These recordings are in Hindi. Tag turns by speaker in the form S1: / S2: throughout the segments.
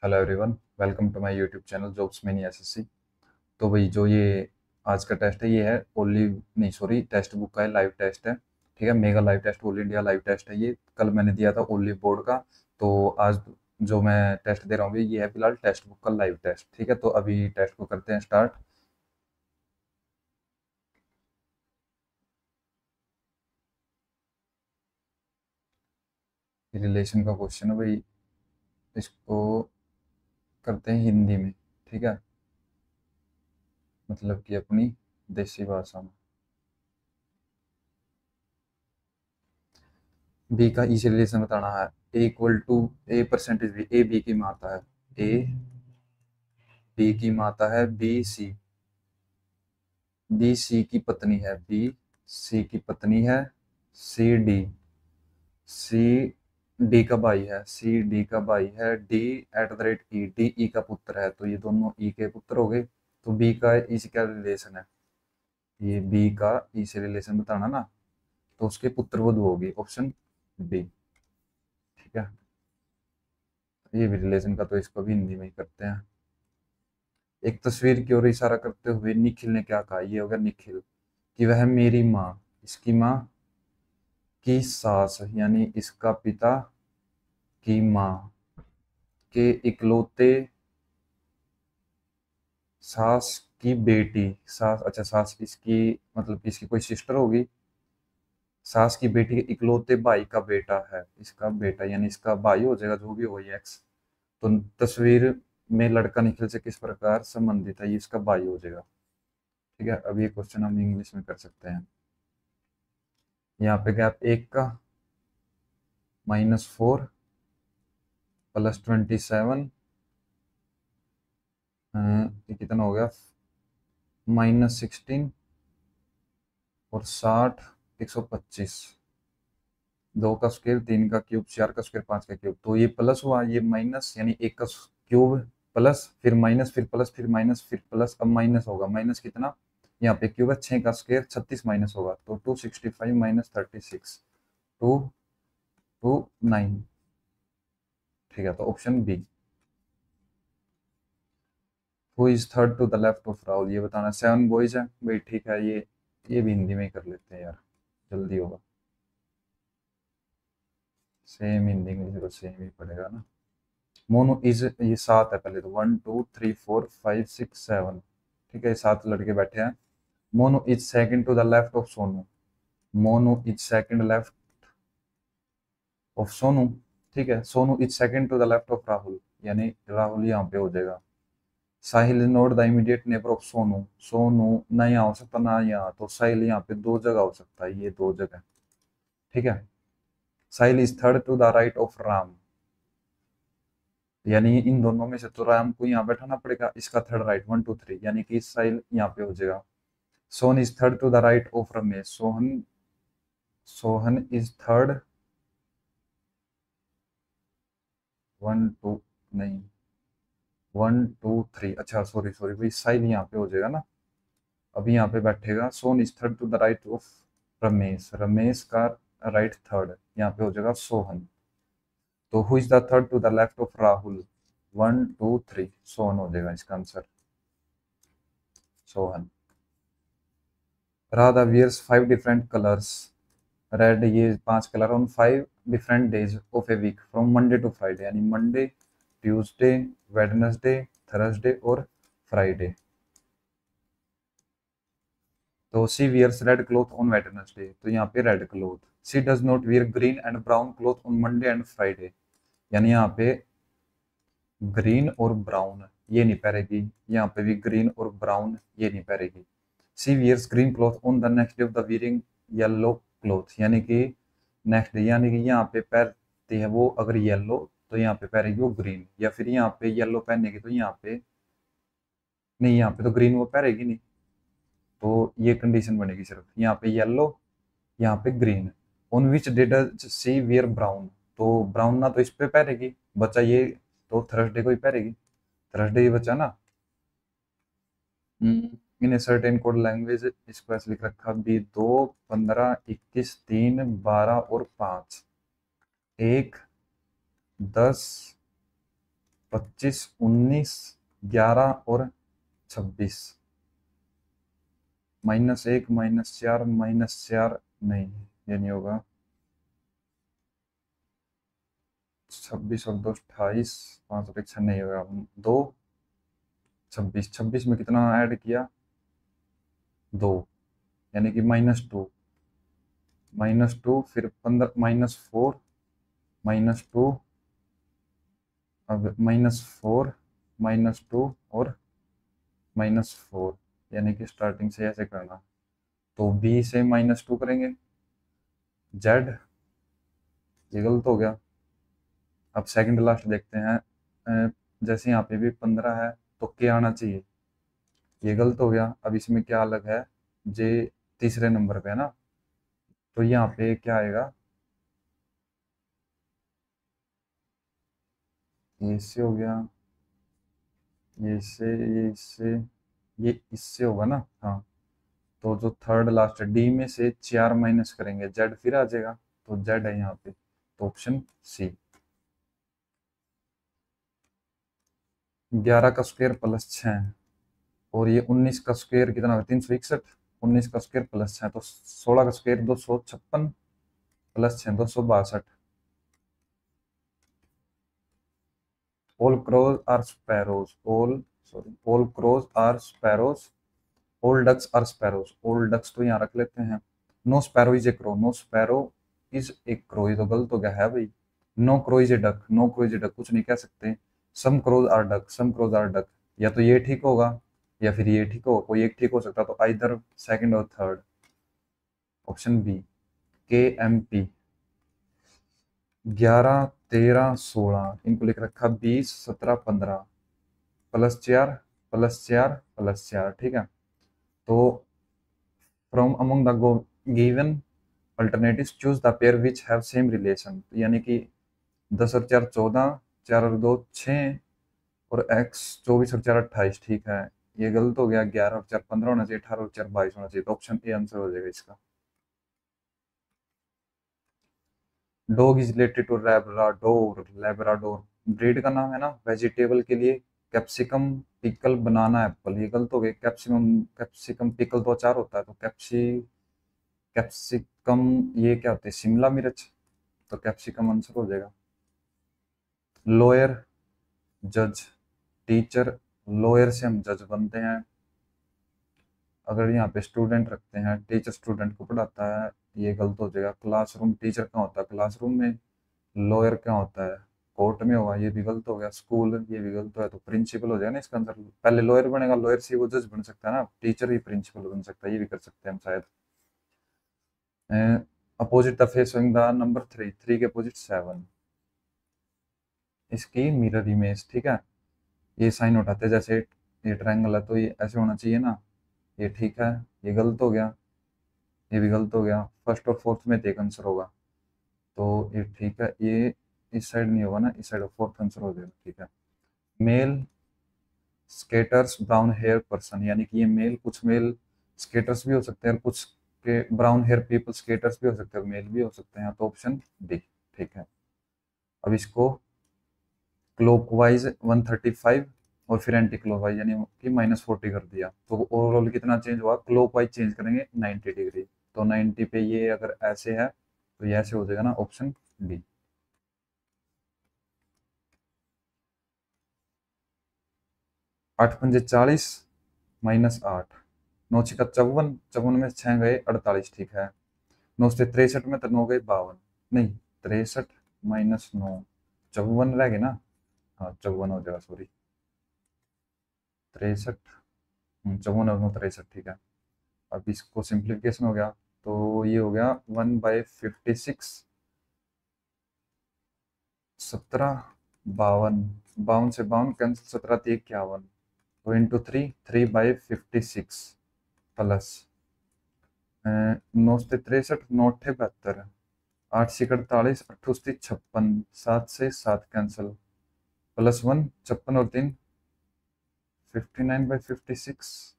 S1: Hello everyone, welcome to my YouTube channel jobs mini SSC. तो भाई जो ये आज का टेस्ट है ये है ओनली नहीं सॉरी टेक्स्ट बुक का है, लाइव टेस्ट है। ठीक है, mega live test, all India live test है ये। कल मैंने दिया था ओनली बोर्ड का। तो आज जो मैं टेस्ट दे रहा हूँ ये है फिलहाल टेक्स्ट बुक का लाइव टेस्ट। ठीक है, तो अभी टेस्ट को करते हैं स्टार्ट। रिलेशन का क्वेश्चन है भाई, इसको करते हैं हिंदी में। ठीक है, मतलब कि अपनी देसी भाषा में। बी का इसी रिलेशन बताना है। A equal to A percentage B, A B की मात्रा है। ए बी की माता है, बी सी, बी सी की पत्नी है, बी सी की पत्नी है, सी डी, सी डी का भाई है, सी डी का भाई है, D at the rate E, D E का पुत्र है। तो ये दोनों ई के पुत्र हो गए। तो बी का ई से क्या रिलेशन है, ये बी का ई से रिलेशन बताना ना, तो उसके पुत्र वधु होगी, ऑप्शन बी। ठीक है, ये भी रिलेशन का तो इसको भी हिंदी में ही करते हैं। एक तस्वीर की ओर इशारा करते हुए निखिल ने क्या कहा, ये होगा निखिल, कि वह मेरी माँ, इसकी माँ की सास यानी इसका पिता की माँ के इकलौते सास की बेटी, सास अच्छा सास इसकी मतलब इसकी कोई सिस्टर होगी, सास की बेटी के इकलौते भाई का बेटा है, इसका बेटा यानी इसका भाई हो जाएगा, जो भी हो ये एक्स। तो तस्वीर में लड़का निखिल से किस प्रकार संबंधित है, ये इसका भाई हो जाएगा। ठीक है, अब ये क्वेश्चन हम इंग्लिश में कर सकते हैं। यहाँ पे गैप एक का, -4 प्लस 27, ये कितना हो गया, -16 और 60, 125। दो का स्क्वायर, तीन का क्यूब, चार का स्क्वायर, पांच का क्यूब। तो ये प्लस हुआ, ये माइनस, यानी एक का क्यूब प्लस, फिर माइनस, फिर प्लस, फिर माइनस, फिर प्लस, अब माइनस होगा। माइनस कितना, यहाँ पे क्यूब है, 6 का स्क्वायर 36 माइनस होगा, तो 265 माइनस 36, 229। ठीक है, तो option B. Who is third to the left of Rahul, ये बताना। 7 बॉयज है भाई, ठीक है, ये भी हिंदी में ही कर लेते हैं यार, जल्दी होगा। सेम हिंदी इंग्लिश तो सेम ही पड़ेगा ना। मोनू इज, ये सात है पहले तो, 1 2 3 4 5 6 7। ठीक है, ये 7 लड़के बैठे हैं। Monu is second to the left of Sonu, Monu is second left of Sonu. ठीक है, Sonu is second to the left of Rahul, यानी राहुल यहाँ पे हो जाएगा। Sahil is not the immediate neighbour of Sonu, Sonu ना यहाँ हो सकता ना यहाँ, तो साहिल यहाँ पे दो जगह हो सकता है, ये दो जगह। ठीक है, Sahil is third to the right of Ram, यानी इन दोनों में से तो राम को यहाँ बैठाना पड़ेगा, इसका थर्ड राइट, 1 2 3, यानी कि साहिल यहाँ पे हो जाएगा। Sohan is third to the right of Ramesh, Sohan, Sohan is third, 1 2 नहीं, 1 2 3, अच्छा सॉरी सॉरी भाई, साहिल यहाँ पे हो जाएगा ना। अभी यहाँ पे बैठेगा, Sohan is third to the right of Ramesh, Ramesh का राइट थर्ड, यहाँ पे हो जाएगा सोहन। तो who is the third to the left of Rahul, 1 2 3, Sohan हो जाएगा इसका answer, Sohan. Radha wears 5 different colours, red, ये 5 colour on 5 different days of a week, from Monday to Friday, यानी मंडे, ट्यूसडे, वेडनेसडे, थर्सडे और फ्राइडे। तो she wears red cloth on Wednesday, तो यहाँ पे red cloth. She does not wear green and brown cloth on Monday and Friday, यानी यहाँ पे ग्रीन और ब्राउन ये नहीं पहनेगी, यहाँ पे भी ग्रीन और ब्राउन ये नहीं पहनेगी। She wears green cloth on the next day of the wearing yellow cloth, यानी कि नेक्स्ट डे, यानी कि यहाँ पे पहनती है वो अगर येलो, तो यहाँ पे पहनेगी वो ग्रीन, या फिर यहाँ पे येलो पहनेगी तो यहाँ पे नहीं, यहाँ पे तो ग्रीन वो पहनेगी नहीं। तो ये कंडीशन बनेगी सिर्फ यहाँ पे येलो, यहाँ पे green. On which day does she wear brown, तो ब्राउन ना तो इस पे पहनेगी, बचा ये, तो थर्सडे को ही पहनेगी, थर्सडे ही बचा ना। इन ए सर्टेन कोड लैंग्वेज, इसको ऐसे लिख रखा भी, 2 15 21 3 12 और 5, 1 10 25, 19, 11 और 26, -1, -4, -4 नहीं, ये नहीं होगा। 26 और 2 28, 5 और 1 6 नहीं होगा। 2, 26, 26 में कितना ऐड किया? 2, यानी कि -2, -2, फिर 15, -4, -2, अब -4, -2 और -4, यानी कि स्टार्टिंग से ऐसे करना। तो बी से -2 करेंगे, जेड, ये गलत हो गया। अब सेकंड लास्ट देखते हैं। जैसे यहाँ पे भी 15 है तो के आना चाहिए, ये गलत हो गया। अब इसमें क्या अलग है? जे तीसरे नंबर पे है ना, तो यहाँ पे क्या आएगा? ये इससे हो गया, ये इससे, ये इससे, ये इससे होगा ना, हाँ। तो जो थर्ड लास्ट है, डी में से 4 माइनस करेंगे, जेड फिर आ जाएगा, तो जेड है यहाँ पे, तो ऑप्शन सी। 11 का स्क्वायर प्लस 6, और ये 19 का स्क्वायर कितना होगा? 361। 19 का स्क्वायर प्लस 6, तो 16 का square 256, plus 6 262। All crows are sparrows, all crows are sparrows, all ducks are sparrows. All ducks तो यहाँ रख लेते हैं। No sparrow is a crow, no sparrow is a crow, ये तो गलत हो गया है भाई। No crow is a duck, no crow is a duck कुछ नहीं कह सकते। Some crows are duck, some crows are duck, या तो ये ठीक होगा या फिर ये ठीक होगा, कोई एक ठीक हो सकता, तो आइदर सेकंड और थर्ड, ऑप्शन बी, KMP। 11, 13, 16 इनको लिख रखा, 20, 17, 15, +4, +4, +4, ठीक है। तो from among the given alternatives choose the pair which have same relation, यानी कि 10 और 4 14, 4 और 2 6, और x 24 और 4 28, ठीक है। ये गलत हो गया, 11 और 4 15 होना चाहिए, 18 और 4 22 होना चाहिए, तो ऑप्शन ए आंसर हो जाएगा इसका। Dog is related to Labrador, Labrador breed का नाम है ना। वेजिटेबल के लिए कैप्सिकम, पिकल, बनाना, एप्पल, ये गलत हो गए। कैप्सिकम पिकल तो अचार होता है, तो कैप्सिकम ये क्या होता है? शिमला मिर्च, तो कैप्सिकम आंसर हो जाएगा। लॉयर, जज, टीचर, लॉयर से हम जज बनते हैं। अगर यहाँ पे स्टूडेंट रखते हैं, टीचर स्टूडेंट को पढ़ाता है, ये गलत हो जाएगा। क्लासरूम, टीचर कहाँ होता है? क्लासरूम में। लॉयर क्या होता है? कोर्ट में होगा, ये भी गलत हो गया। स्कूल, ये भी गलत है, तो प्रिंसिपल हो जाएगा ना इसका आंसर। पहले लॉयर बनेगा, लॉयर से वो जज बन सकता है ना, टीचर ही प्रिंसिपल बन सकता है, ये भी कर सकते हैं हम शायद। Opposite the face showing the number 3, 3 के अपोजिट 7, इसकी मिरर इमेज, ठीक है। ये साइन उठाते हैं, जैसे ये ट्रायंगल है तो ये ऐसे होना चाहिए ना, ये ठीक है। ये गलत हो गया, ये भी गलत हो गया। फर्स्ट और फोर्थ में एक आंसर होगा, तो ये ठीक है। ये इस साइड नहीं होगा ना, इस साइड फोर्थ आंसर हो जाएगा, ठीक है। Male skaters brown hair person, यानी कि ये मेल, कुछ मेल स्केटर्स भी हो सकते हैं और कुछ के ब्राउन हेयर पीपल स्केटर्स भी हो सकते हैं, मेल भी हो सकते हैं, तो ऑप्शन डी ठीक है। अब इसको क्लॉकवाइज 135 और फिर एंटी क्लॉकवाइज यानी कि -40 कर दिया, तो ओवरऑल कितना चेंज हुआ? क्लॉकवाइज चेंज करेंगे 90 डिग्री, तो 90 पे ये अगर ऐसे है तो ये ऐसे हो जाएगा ना, ऑप्शन डी। 8 पंजे 40, -8, 9 छिका 54, 54 में 6 गए 48, ठीक है। 9 से 63 में तो 9 गए 52, नहीं 63 -9, 54 रह गए ना, हाँ 54 हो जाएगा, सॉरी 63, 54 और 63, ठीक है। अब इसको सिंप्लीफिकेशन हो गया, तो ये हो गया 1/56, 17, 52, 52 से 52 कैंसिल, 17 3 51, तो इंटू 3, 3/56 प्लस 9 से 63, 9 अट्ठे 72, 8 से 48, 8 से 56, 7 से 7 कैंसिल, +1, 56 और 3 59/56,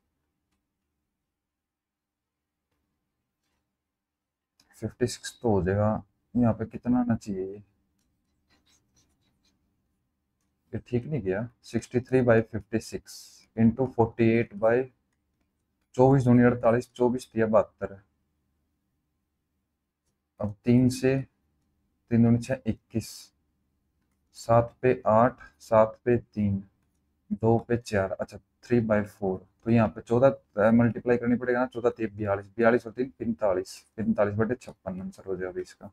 S1: 56 तो हो जाएगा। यहाँ पे कितना आना चाहिए? ये ठीक नहीं किया। 63/56 इंटू 48/, 24×2 = 48, 24×3 = 72। अब 3 से 3×2 = 21, 7 पे 8, 7 पे 3, 2 पे 4, अच्छा 3/4। तो यहाँ पे 14 मल्टीप्लाई करनी पड़ेगा ना, 14×3 = 42, 42 और 3 = 45, 45/56 आंसर हो जाएगा अभी इसका।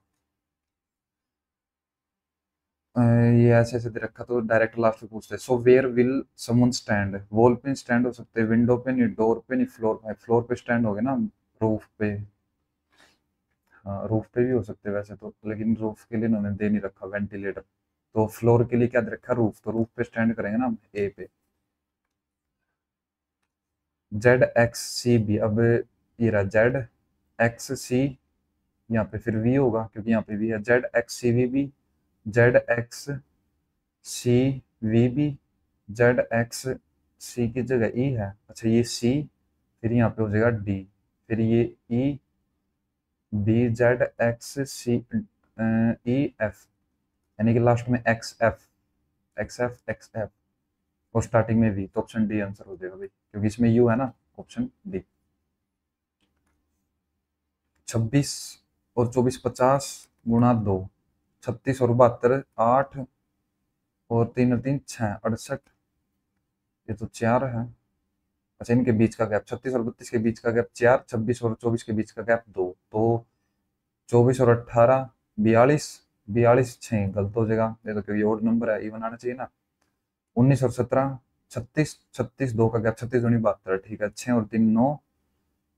S1: ये ऐसे ऐसे दे रखा तो डायरेक्ट लास्ट में पूछते हैं। So where will someone stand, wall पे स्टैंड हो सकते हैं, विंडो पे नहीं, डोर पे नहीं, फ्लोर पे। फ्लोर पे स्टैंड हो गए ना, रूफ पे। हाँ रूफ पे भी हो सकते हैं वैसे तो, लेकिन रूफ के लिए इन्होंने दे नहीं रखा वेंटिलेटर। तो फ्लोर के लिए क्या दे रखा, रूफ, तो रूफ पे स्टैंड करेंगे ना हम, ए पे। ZXCB, अब ये रहा ZXC, यहाँ पे फिर V होगा क्योंकि यहाँ पे V है। ZXCVB, ZXCVB, ZXC की जगह E है, अच्छा ये C, फिर यहाँ पे हो जाएगा D, फिर ये EBZXCEF, यानी कि लास्ट में XF और स्टार्टिंग में V, तो ऑप्शन डी आंसर हो जाएगा भाई, क्योंकि इसमें U है ना, ऑप्शन डी। 26 और 24 = 50 × 2, 36 और 72 8, और 3 और 3 = 6, 68, ये तो 4 है। अच्छा इनके बीच का गैप, 36 और 32 के बीच का गैप 4, 26 और 24 के बीच का गैप 2, तो 24 और 18 = 42, 42 6 गलत हो जाएगा, ये तो क्योंकि ओड नंबर है, इवन आना चाहिए ना। 19 और 17 36, 36 2 का गैप, 36 दूनी 72, ठीक है। 6 और 3 9,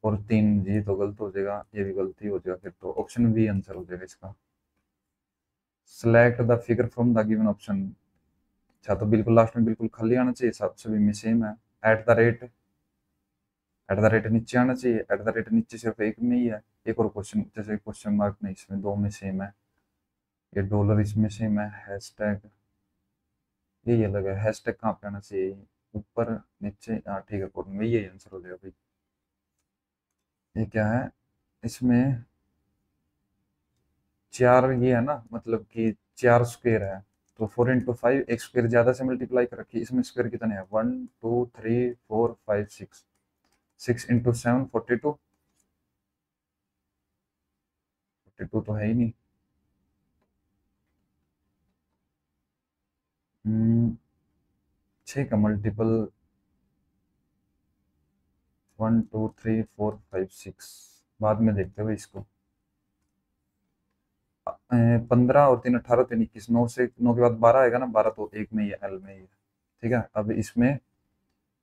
S1: और 3 जी तो गलत हो जाएगा, ये भी गलती हो जाएगा, फिर तो ऑप्शन बी आंसर हो जाएगा इसका। Select the figure from the given option, अच्छा तो बिल्कुल लास्ट में बिल्कुल खाली आना चाहिए, सब सभी में सेम है। At the rate, at the rate नीचे आना चाहिए, एट द रेट नीचे सिर्फ एक में ही है। एक और क्वेश्चन, जैसे क्वेश्चन मार्क नहीं, इसमें दो में सेम है। ये डॉलर इसमें सेम है, हैशटैग ये अलग है। हैशटैग कहाँ पे आना चाहिए, ऊपर नीचे, हाँ ठीक है, कॉर्नर में, ये आंसर हो जाएगा भाई। ये क्या है, इसमें 4 ये है ना, मतलब कि 4 स्क्वायर है, तो 4 × 5, एक स्क्वायर ज्यादा से मल्टीप्लाई कर रखी है। इसमें स्क्वायर कितने हैं, 1 2 3 4 5 6, 6 × 7 42, 42 तो है ही नहीं। 6 का मल्टीपल 1 2 3 4 5 6, बाद में देखते हुए इसको। 15 और 3 18, 3 21, 9 से 9 के बाद 12 आएगा ना, 12 तो एक में ही है, एल में ही है, ठीक है। अब इसमें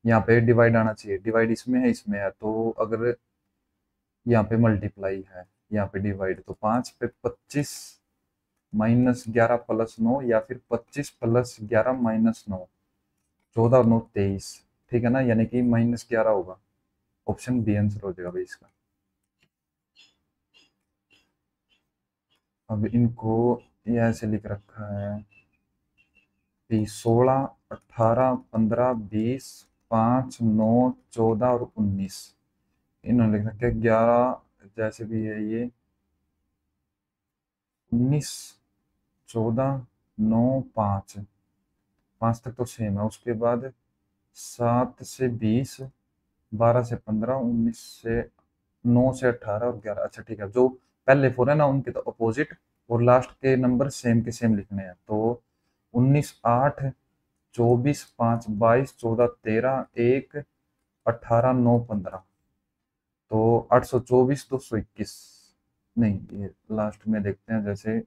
S1: यहाँ पे डिवाइड आना चाहिए, डिवाइड इसमें है, इसमें है, तो अगर यहाँ पे मल्टीप्लाई है, यहाँ पे डिवाइड, तो 5 पे 25 -11 + 9, या फिर 25 + 11 - 9, 14 और 9 23, ठीक है ना, यानी कि -11 होगा, ऑप्शन बी आंसर हो जाएगा भाई इसका। अब इनको ये ऐसे लिख रखा है कि 16 18 15 20 5 9 14 और 19, इन्होंने लिख रखा है 11, जैसे भी है ये 19 14 9 5, 5 तक तो सेम है, उसके बाद 7 से 20, 12 से 15, 19 से 9 से 18 और 11, अच्छा ठीक है, जो पहले 4 है ना उनके तो अपोजिट, और लास्ट के नंबर सेम के सेम लिखने हैं, तो 19 8 24 5 22 14 13 1 18 9 15, तो 824 221, नहीं ये लास्ट में देखते हैं, जैसे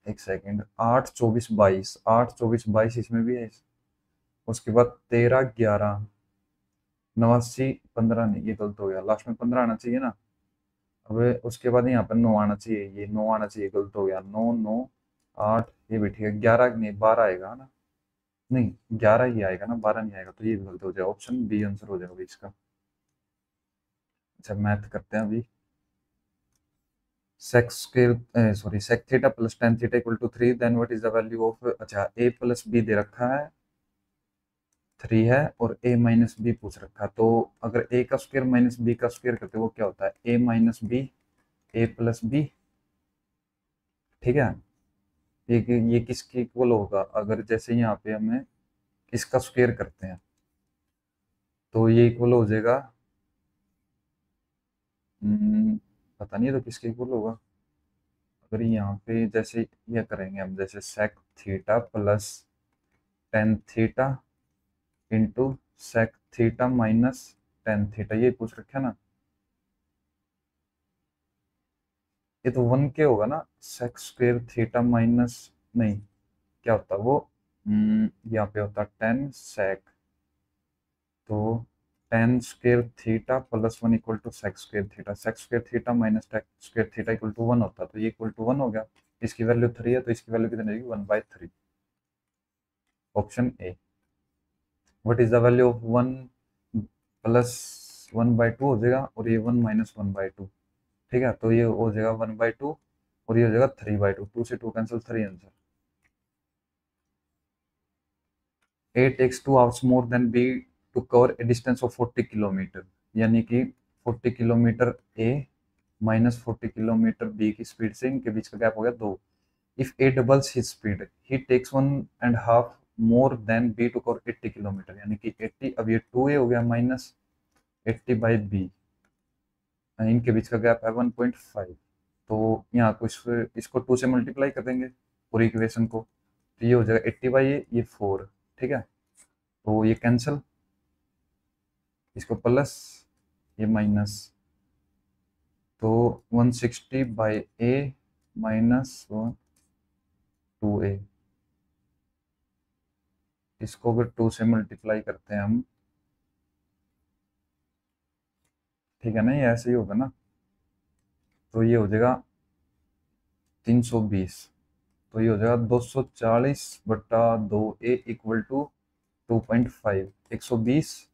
S1: एक सेकंड, 8 24 22, 8 24 22 इसमें भी है, उसके बाद 13 11 89 15, नहीं ये गलत हो गया, लास्ट में 15 आना चाहिए ना। अब उसके बाद यहाँ पर 9 आना चाहिए, ये 9 आना चाहिए, गलत हो गया, 9 9 8, ये भी ठीक है, 11 नहीं 12 आएगा ना, नहीं 11 ही आएगा ना, 12 नहीं आएगा, तो ये भी गलत हो जाएगा, ऑप्शन बी आंसर हो जाएगा इसका। अच्छा मैथ करते हैं अभी। Sec square, sorry sec theta + tan theta = 3, then what is the value of, अच्छा a + b दे रखा है 3 है, और a - b पूछ रखा है, तो अगर a का स्क्वायर - b का स्क्वायर करते वो क्या होता है, a - b a + b, ठीक है। एक ये किसके इक्वल होगा, अगर जैसे यहाँ पे हमें इसका स्क्वायर करते हैं तो ये इक्वल हो जाएगा, पता नहीं है तो किसके इक्वल होगा। अगर यहाँ पे जैसे ये करेंगे हम, जैसे sec theta plus tan theta into sec theta minus tan theta, ये पूछ रखा ना, ये तो वन के होगा ना, सेक स्क्वायर थीटा माइनस, नहीं क्या होता वो, यहाँ पे होता टेन सेक, तो tan square theta plus one equal to sec square theta, sec square theta minus tan square theta equal to one होता, तो ये इक्वल टू वन हो गया। इसकी वैल्यू थ्री है तो इसकी वैल्यू कितनी रहेगी, one by three. Option A. What is the value of one plus one by two हो जाएगा, और ये one minus one by two, ठीक है, तो ये हो जाएगा वन बाई टू, और ये हो जाएगा थ्री बाई टू, टू से two cancel, three answer. A takes 2 hours more than B to cover a distance of 40 kilometre, यानी कि 40 kilometre A minus 40 kilometre B की स्पीड से इनके बीच का गैप हो गया दो। If A doubles his speed he takes 1.5 more than B to cover 80 kilometre, यानी कि 80, अब ये 2a हो गया माइनस 80 बाई बी, इनके बीच का गैप है 1.5, तो यहाँ को इसको 2 से मल्टीप्लाई कर देंगे पूरी इक्वेशन को, तो ये हो जाएगा 80 बाई ये 4, ठीक है, तो ये कैंसिल, इसको प्लस ये माइनस, तो 160 बाई ए माइनस 2a, इसको अगर 2 से मल्टीप्लाई करते हैं हम, ठीक है ना, ये ऐसे ही होगा ना, तो ये हो जाएगा 320, तो ये हो जाएगा 240/2a इक्वल टू 2.5, 120,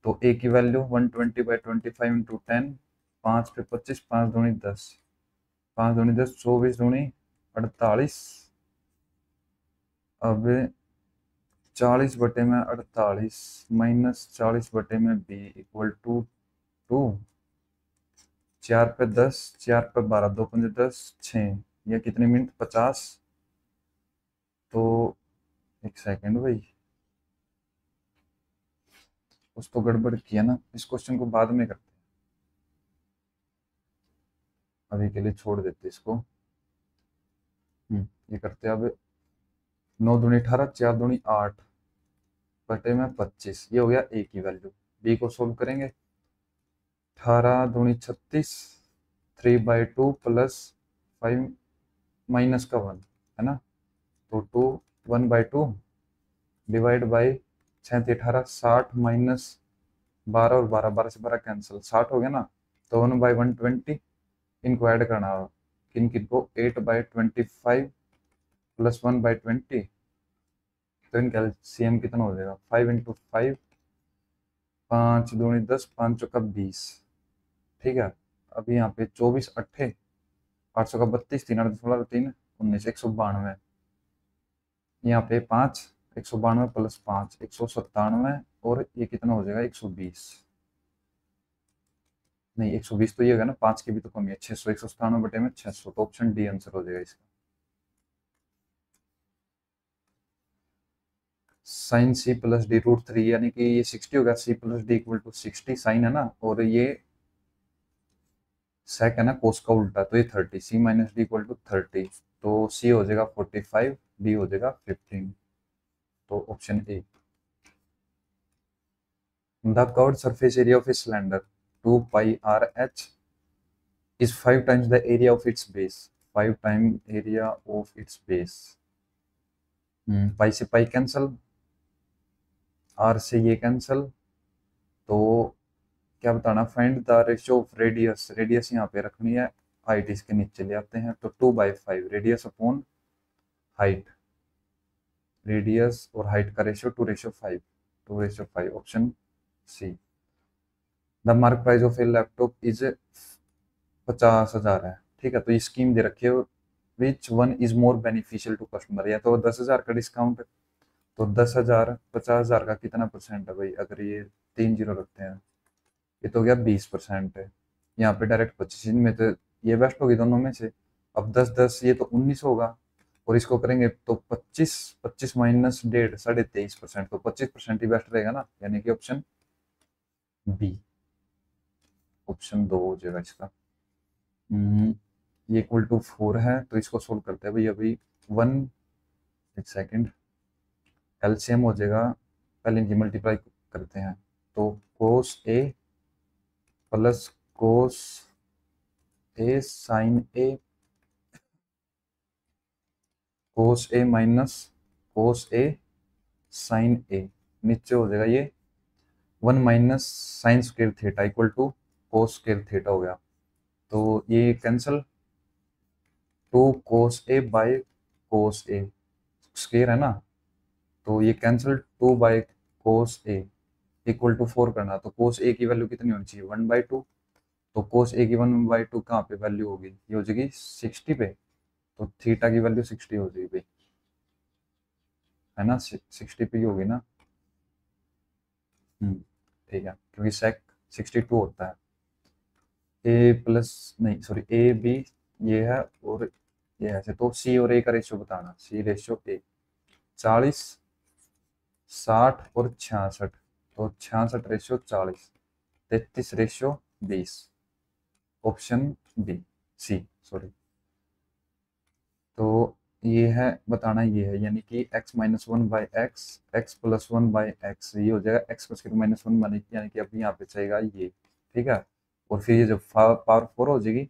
S1: तो ए की वैल्यू 120/25 इंटू 10, 5 पे 25, 5 दूनी 10, 5 दूनी 10, 24 दूनी 48, अब 40/48 माइनस 40/बी इक्वल टू 2, 4 पे 10, 4 पे 12, 2 5 10, 6, ये कितने मिनट 50, तो एक सेकंड भाई, कुछ तो गड़बड़ किया ना, इस क्वेश्चन को बाद में करते हैं, अभी के लिए छोड़ देते इसको। ये करते हैं अब, 9 दूनी 18, 4 दूनी 8 बटे में 25, ये हो गया ए की वैल्यू। बी को सोल्व करेंगे, 18 दूनी 36, 3/2 प्लस 5 माइनस का 1 है ना, तो 2, 1/2 डिवाइड बाई 6 × 18, 60 माइनस 12 और 12, 12 से 12 कैंसिल, 60 हो गया ना, तो 1/120, इनको ऐड करना हो, किन किन को, 8/25 प्लस 1/20, तो इनका एलसीएम कितना हो जाएगा, 5 इंटू 5, 5 दूनी 10, 5 चौका 20, ठीक है, अभी यहाँ पे 24 अट्ठे 800 का 32, 3 8 16 3 19, 192, यहाँ पे 5, 192 प्लस 5 197, और ये कितना हो जाएगा 120, नहीं 120 तो ये होगा ना, 5 की भी तो कमी है, 600, 197 बटे में 600, तो ऑप्शन डी आंसर हो जाएगा इसका। साइन सी प्लस डी √3, यानी कि ये 60 होगा, C plus D equal to 60, sine है ना, और ये सेक है ना, कोस का उल्टा, तो ये 30, सी माइनस डी इक्वल टू 30, तो सी हो जाएगा 45, डी हो जाएगा 15, तो option A. The curved surface area of a cylinder 2 pi r h is 5 times the area of its base, 5 time area of its base, pi से पाई कैंसल, आर से ये कैंसल, तो क्या बताना, find the ratio of radius, radius यहाँ पे रखनी है, हाइट इसके नीचे ले आते हैं, तो 2/5 रेडियस अपॉन हाइट, रेडियस और हाइट का ratio 2:5, 2:5, option C. The mark price of a laptop is 50,000 है, ठीक है, तो ये स्कीम दे रखी है, which one is more beneficial to customer, या तो 10,000 का डिस्काउंट, तो 10,000 50,000 का कितना परसेंट है भाई, अगर ये 3 जीरो रखते हैं, ये तो हो गया 20% है, यहाँ पे डायरेक्ट 25, में तो ये बेस्ट होगी दोनों में से, अब 10 10 ये तो 19 होगा, और इसको करेंगे तो 25, 25 माइनस 1.5 23%, तो 25% ही बेस्ट रहेगा ना, यानी कि ऑप्शन बी, ऑप्शन 2 हो जाएगा इसका। ये इक्वल टू 4 है, तो इसको सोल्व करते हैं भाई अभी। वन, एक सेकेंड, एलसीएम हो जाएगा, पहले इनकी मल्टीप्लाई करते हैं, तो cos A plus cos A sine A, cos A minus cos A sine A, नीचे हो जाएगा ये 1 minus sine square theta equal to cos square theta हो गया, तो ये cancel, 2 cos A by cos A, square है ना, तो ये cancel, 2 by cos A equal to 4 करना, तो कोस ए की वैल्यू कितनी होनी चाहिए 1/2, तो कोस ए की 1/2 कहाँ पे वैल्यू होगी, ये हो जाएगी 60 पे, तो थीटा की वैल्यू 60 हो जाएगी भाई, है ना, 60 पे ही होगी ना। ठीक है, क्योंकि सेक 62 होता है, ए प्लस, नहीं सॉरी ए बी ये है, और ये ऐसे, तो सी और ए का रेशियो बताना, सी रेशियो ए 40, 60 और 66, तो 66 रेशियो 40, 33 रेशियो 20, ऑप्शन बी, सी सॉरी। तो ये है बताना, ये है यानी कि x minus one by x, x plus one by x, ये हो जाएगा एक्स का स्क्वायर माइनस वन बने, यानी कि अभी यहाँ पे चाहिएगा ये, ठीक है। और फिर ये जब पावर 4 हो जाएगी,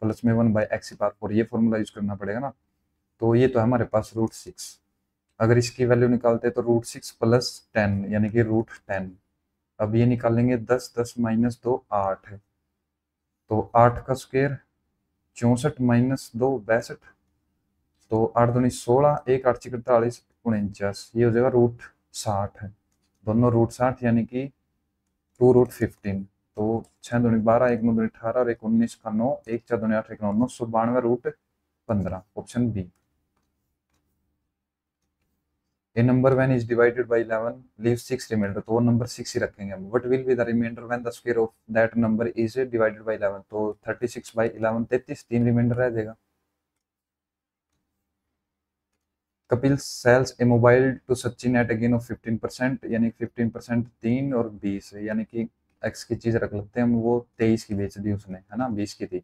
S1: प्लस में 1/x पावर 4, ये फॉर्मूला यूज करना पड़ेगा ना, तो ये तो है हमारे पास √6, अगर इसकी वैल्यू निकालते हैं तो √6 प्लस 10 यानी कि √10, अब ये निकालेंगे 10, 10 माइनस 2 8 है, तो 8 का स्क्वायर 64 माइनस 2 62, तो 8 दूनी 16, 1 8 48 49, ये हो जाएगा √60 है, दोनों √60 यानी कि 2√15, तो 6 दूनी 12, 1 9 दूनी 18 और 1 19 का 9, 1 4 दूनी 8, 1 9 992 √15, option B. A number when is divided by 11 leaves 6 remainder, तो वो नंबर 6 ही रखेंगे हम। What will be the remainder when the square of that number is divided by 11, तो 36/11 33, 3 रिमाइंडर रह जाएगा। Kapil sells a mobile to Sachin at a gain of 15%, यानी 15% 3 और 20 है, यानी कि एक्स की चीज रख लेते हैं हम, वो 23 की बेच दी उसने, है ना, 20 की थी।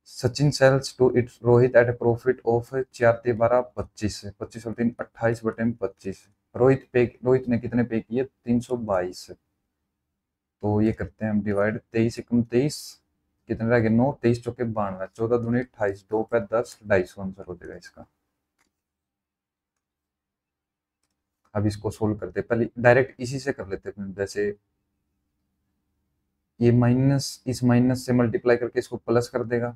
S1: Sachin sells to it Rohit at a profit of 4 × 3 = 25, 25 और 3 28/25, रोहित ने कितने पे किए 322, तो ये करते हैं हम डिवाइड, 23 एकम 23, कितने रह गए 9, 23 चौके 92, 14 दूनी 28, 2 पे 10, 250 आंसर हो जाएगा इसका। अब इसको सोल्व करते हैं, पहले डायरेक्ट इसी से कर लेते हैं, जैसे ये माइनस, इस माइनस से मल्टीप्लाई करके इसको प्लस कर देगा,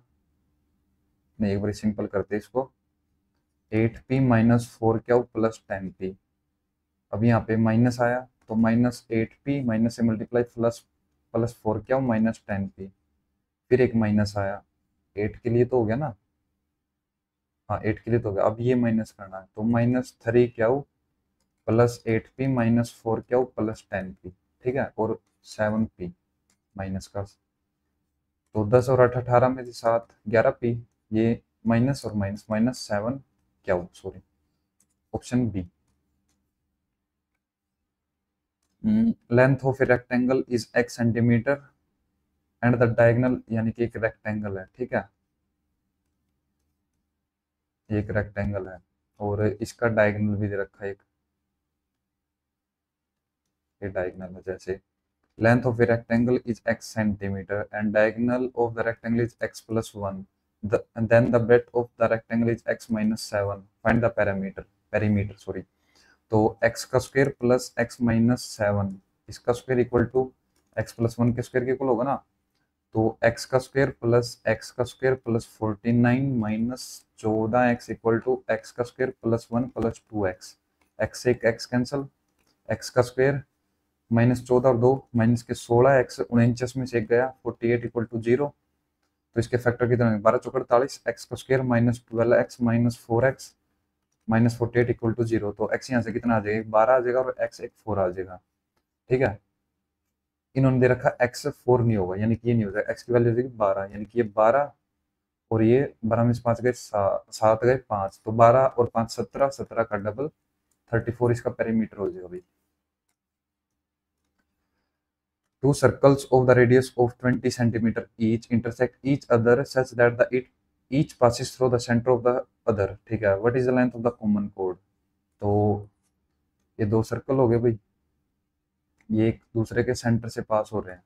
S1: नहीं एक बार सिंपल करते हैं इसको, 8p माइनस 4 क्या हो प्लस 10p, अब यहाँ पे माइनस आया, तो -8p माइनस से मल्टीप्लाई प्लस प्लस 4 क्या हो -10p, फिर एक माइनस आया, 8 के लिए तो हो गया ना, हाँ 8 के लिए तो हो गया, अब ये माइनस करना है, तो -3 क्या हो प्लस 8p माइनस 4 क्या हो प्लस 10p, ठीक है, और 7p माइनस का, तो 10 और 8 18 में से 7 11p, ये माइनस और माइनस माइनस 7 क्या हो, sorry, option B. Length of a rectangle is x centimetre and the diagonal, यानी कि एक रेक्टेंगल है, ठीक है, एक रेक्टेंगल है और इसका डायगोनल भी दे रखा है एक, ये डायगोनल है, जैसे length of a rectangle is x centimetre and diagonal of the rectangle is x plus 1, then the breadth of the rectangle is x minus 7, find the perimeter sorry, तो x का स्क्वायर प्लस x माइनस 7, इसका square equal to x plus 1 के स्क्वायर के इक्वल होगा ना, तो x का स्क्वायर प्लस x का square plus 49 minus 14x equal to x का square plus 1 plus 2x, x से एक x कैंसिल, x का स्क्वायर -14 और 2 माइनस के 16, x 49 में से एक गया, 48 इक्वल टू 0, तो इसके फैक्टर कितने होंगे 12 चौक 48, x का square -12x minus 4x minus 48 equal to 0, तो x यहाँ से कितना आ जाएगा 12 आ जाएगा और x एक 4 आ जाएगा, ठीक है। इन्होंने दे रखा x 4 नहीं होगा, यानी कि ये नहीं हो जाएगा, x की वैल्यू हो जाएगी 12, यानी कि ये 12 और ये 12 में से 5 गए 7 गए 5, तो 12 और 5 17, 17 का डबल 34 इसका पेरीमीटर हो जाएगा भाई। Two circles of the radius of 20 centimeter each intersect each other such that the it each passes through the center of the other। ठीक है, what is the length of the common chord? तो ये दो सर्कल हो गए भाई, ये एक दूसरे के सेंटर से पास हो रहे हैं,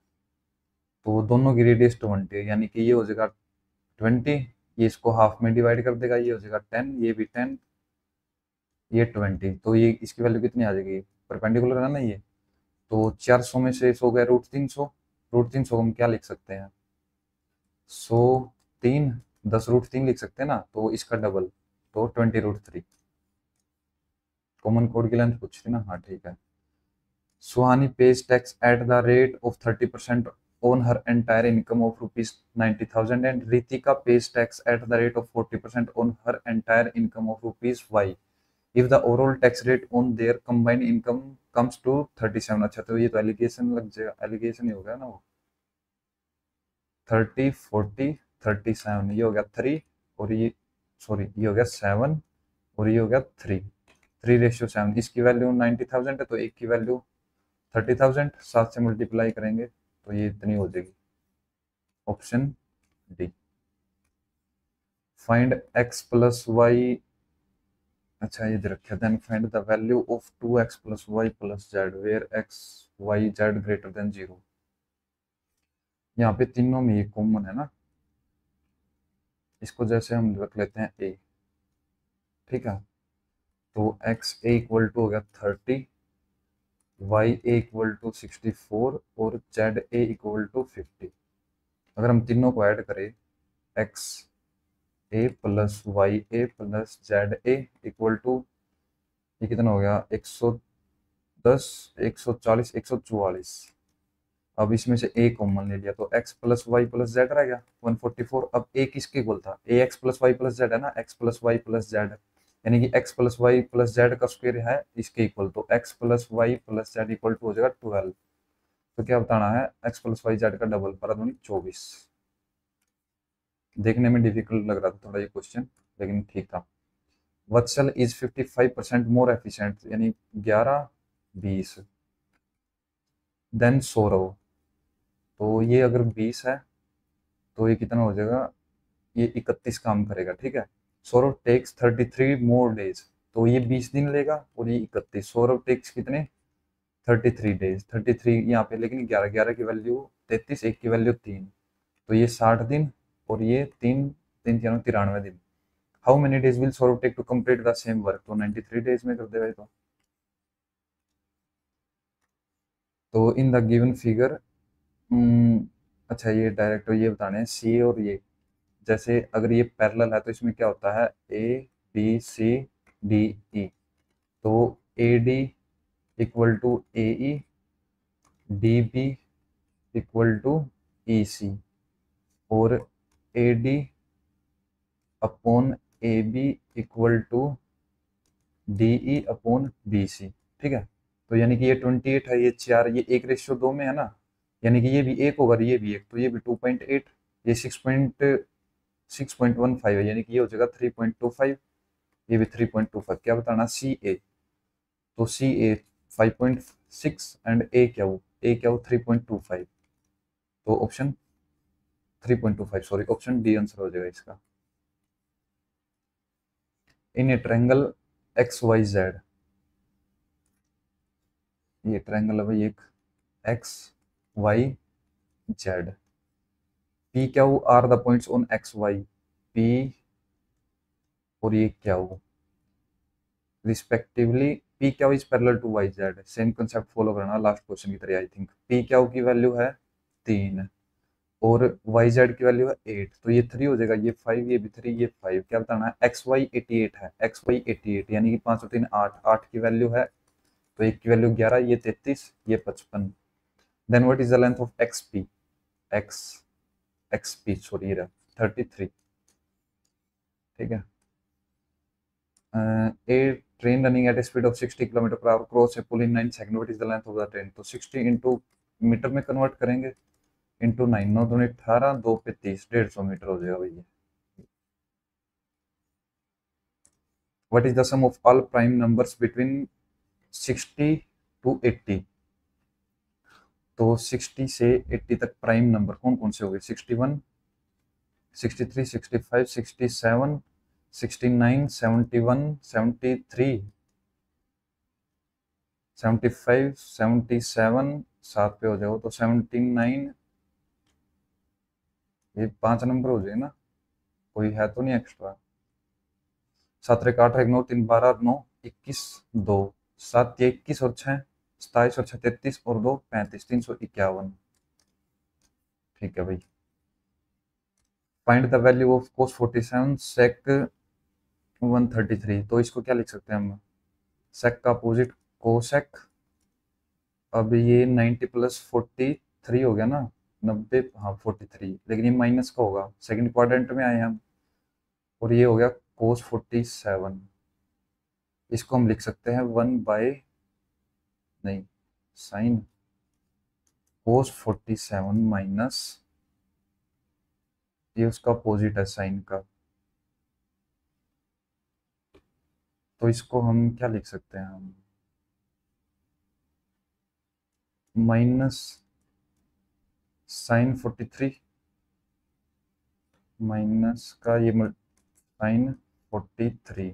S1: तो दोनों की रेडियस 20 है, यानी कि ये हो जाएगा 20, ये इसको हाफ में डिवाइड कर देगा, ये हो जाएगा 10, ये भी 10, ये 20, तो ये इसकी वैल्यू कितनी आ जाएगी, परपेंडिकुलर है ना ये, तो 400 में से 100 गए √300, √300 को हम क्या लिख सकते हैं, 103, 10 √3 लिख सकते हैं ना, तो इसका डबल, तो 20 √3। कॉमन कोड की लेंथ पूछ रही ना, हाँ ठीक है। सुहानी pays tax at the rate of 30% on her entire income of ₹90,000 and Ritika pays tax at the rate of 40% on her entire income of ₹Y if the overall tax rate on their combined income comes to 37। अच्छा, तो ये तो एलिगेशन लग जाएगा, एलिगेशन ही हो गया ना वो, 30 40 37, ये हो गया 3, और ये सॉरी ये हो गया 7, और ये हो गया 3, 3:7। इसकी वैल्यू 90,000 है, तो एक की वैल्यू 30,000, 7 से मल्टीप्लाई करेंगे तो ये इतनी हो जाएगी, option D. Find x plus y, अच्छा ये दे रखा है, then find the value of 2x plus y plus z where x y z greater than 0। यहाँ पे तीनों में ये कॉमन है ना, इसको जैसे हम रख लेते हैं a, ठीक है, तो x a इक्वल टू हो गया 30, y a इक्वल टू 64 और z a इक्वल टू 50। अगर हम तीनों को ऐड करें, x a plus y A plus z A equal to, ये कितना हो गया, 110, 140, 144। अब इसमें से a कॉमन ले लिया, तो x plus y plus z रह गया 144। अब a किसके इक्वल था, a x plus y plus z है ना, x plus y plus z, यानी कि x plus y plus z का स्क्वायर है इसके इक्वल, तो x plus y plus z equal to हो जाएगा 12। तो क्या बताना है, x प्लस वाई जेड का डबल, पर 24। देखने में डिफिकल्ट लग रहा था थोड़ा ये क्वेश्चन, लेकिन ठीक था। वत्सल इज 55% मोर एफिशिएंट, यानी 11 20 देन सौरव, तो ये अगर 20 है तो ये कितना हो जाएगा, ये 31 काम करेगा, ठीक है। सौरव टेक्स 33 मोर डेज, तो ये 20 दिन लेगा और ये 31, सौरव टेक्स कितने 33 डेज, 33 यहाँ पे, लेकिन 11 11 की वैल्यू 33, एक की वैल्यू 3, तो ये 60 दिन, और ये 3 3 93 दिन। How many days will Saurav take to complete the same work, तो 93 डेज में कर देगा ये तो इन द गिवन फिगर, अच्छा ये डायरेक्ट ये बताने हैं सी और ये, जैसे अगर ये पैरेलल है तो इसमें क्या होता है, A B C D E, तो A D equal to A E, D B equal to E C, और A D upon A B equal to D E upon B C, ठीक है। तो यानी कि ये 28 है, ये 4, ये 1:2 में है ना, यानी कि ये भी 1 होगा, ये भी 1, तो ये भी 2.8, ये 6.15 है, यानी कि ये हो जाएगा 3.25, ये भी 3.25। क्या बताना, सी ए, तो सी ए 5.6 एंड ए क्या हो, 3.25, तो option 3.25, sorry option D answer हो जाएगा इसका। In a triangle X Y Z, ये ट्रायंगल है भाई एक, एक्स वाई जेड, पी क्या हो are the points on X Y, P और ये क्या हो रिस्पेक्टिवली, पी क्या is parallel to Y Z, same concept follow करना लास्ट क्वेश्चन की तरह। आई थिंक पी क्या की वैल्यू है 3 और वाई जेड की वैल्यू है 8, तो ये 3 हो जाएगा, ये 5, ये भी 3, ये 5। क्या बताना है, एक्स वाई 88 है, एक्स वाई 88, यानी कि 5 और 3 8, 8 की वैल्यू है, तो एक की वैल्यू 11, ये 33, ये 55। Then what is the length of X P, X X P sorry 33, ठीक है। A train running at speed of 60 kilometre per hour cross a पुल in 9 second, what is the length of the train, तो 60 इंटू मीटर में कन्वर्ट करेंगे, इंटू 9, 9 दूनी 18, 2 पे 30, 150 मीटर हो जाएगा भैया, what is the sum of all prime numbers between 60 to 80। तो 60 से 80 तक प्राइम नंबर कौन कौन से हो गए? 61, 63, 65, 67, 69, 71, 73, 75, 77, 7 पे हो जाओ तो 79। ये 5 नंबर हो जाए ना, कोई है तो नहीं एक्स्ट्रा? 7 एक 8 एक 9 3 12 9 21 2 7 21 और 6 27 और 6 33 और 2 35 351। ठीक है भाई। Find the value of cos 47 सेक 133। तो इसको क्या लिख सकते हैं हम? सेक का अपोजिट कोसेक। अब ये 90 प्लस 43 हो गया ना, 90, हाँ 43, लेकिन ये माइनस का होगा, सेकंड क्वाड्रेंट में आए हम। और ये हो गया कोस 47। इसको हम लिख सकते हैं 1 बाय, नहीं, साइन कोस 47 माइनस, ये उसका अपोजिट है साइन का, तो इसको हम क्या लिख सकते हैं? हम माइनस साइन 43 माइनस का ये साइन 43,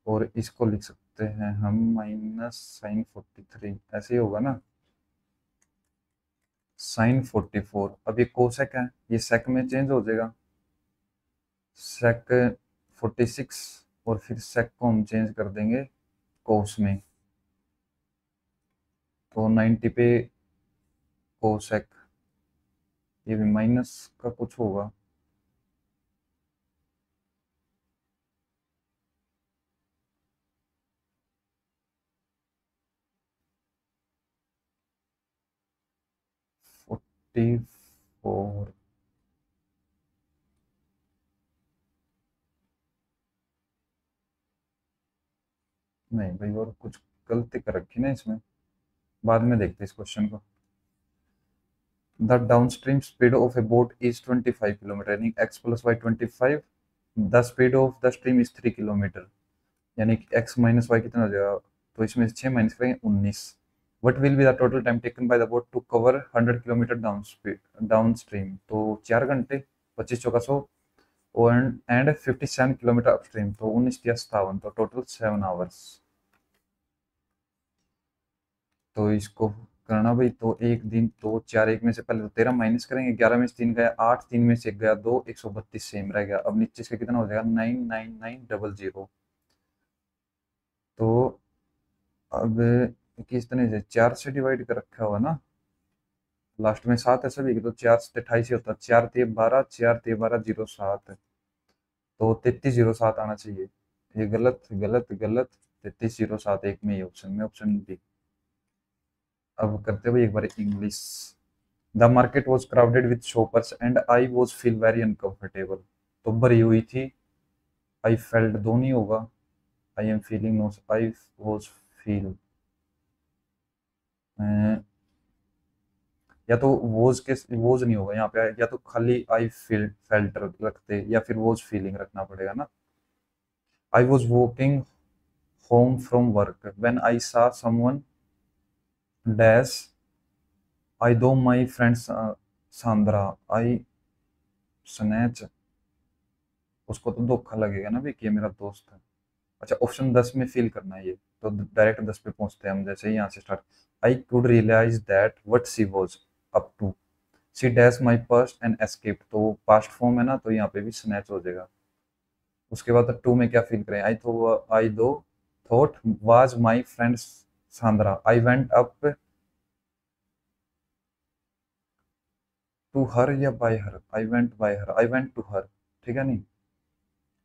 S1: और इसको लिख सकते हैं हम माइनस साइन 43, ऐसे ही होगा ना, साइन 44। अब ये कोसेक है, ये सेक में चेंज हो जाएगा, सेक 46, और फिर सेक को हम चेंज कर देंगे कोस में, तो 90 पे कोसेक, ये भी माइनस का कुछ होगा। फोर्टी फोर, नहीं भाई, और कुछ गलती कर रखी ना इसमें, बाद में देखते हैं इस क्वेश्चन को। The downstream speed of a boat is 25 kilometre, यानी x plus y 25, the speed of the stream is 3 kilometre, यानी कि x माइनस वाई कितना हो जाएगा? तो इसमें से 6 माइनस करेंगे 19। What will be the total time taken by the boat to cover 100 kilometre downstream? तो 4 घंटे, 25 चौका 100, एंड 57 किलोमीटर अपस्ट्रीम, तो 19 तो टोटल 7 आवर्स। तो इसको करना भाई, तो एक दिन तो 4, एक में से पहले तो 13 माइनस करेंगे, 11 में से 3 गया 8, 3 में से 1 गया 2, 132 सेम रह गया। अब नीचे इसका कितना हो जाएगा? 99900। तो अब किस तरह से 4 से डिवाइड कर रखा हुआ ना, लास्ट में 7 है सभी की, तो 4 से 28 ही होता है, 4 × 3 = 12, 4 × 3 = 12 07, तो 3307 आना चाहिए। ये गलत गलत गलत, 3307 एक में ही ऑप्शन में, ऑप्शन बी। अब करते हुए एक बार English. The market was crowded with shoppers and I was feel very uncomfortable. तो भरी हुई थी, आई फेल्ट दो नहीं होगा, I am feeling no, I was feel, या तो वोज के वोज नहीं होगा यहाँ पे, या तो खाली आई फील फेल्ट रखते, या फिर वोज फीलिंग रखना पड़ेगा ना। I was walking home from work when I सा समवन डैश, आई दो my friends Sandra, I snatch, उसको तो धोखा लगेगा ना भाई कि ये मेरा दोस्त है। अच्छा, ऑप्शन 10 में फिल करना है ये, तो डायरेक्ट 10 पे पहुंचते हैं हम, जैसे ही यहाँ से start. I could realise that what she was up to, she dash my purse and escape, तो पास्ट फॉर्म है ना, तो यहाँ पे भी स्नैच हो जाएगा। उसके बाद 2 में क्या फील करें? I though thought was my friend Sandra, I went up to her या by her, I went by her, I went to her, ठीक है नहीं।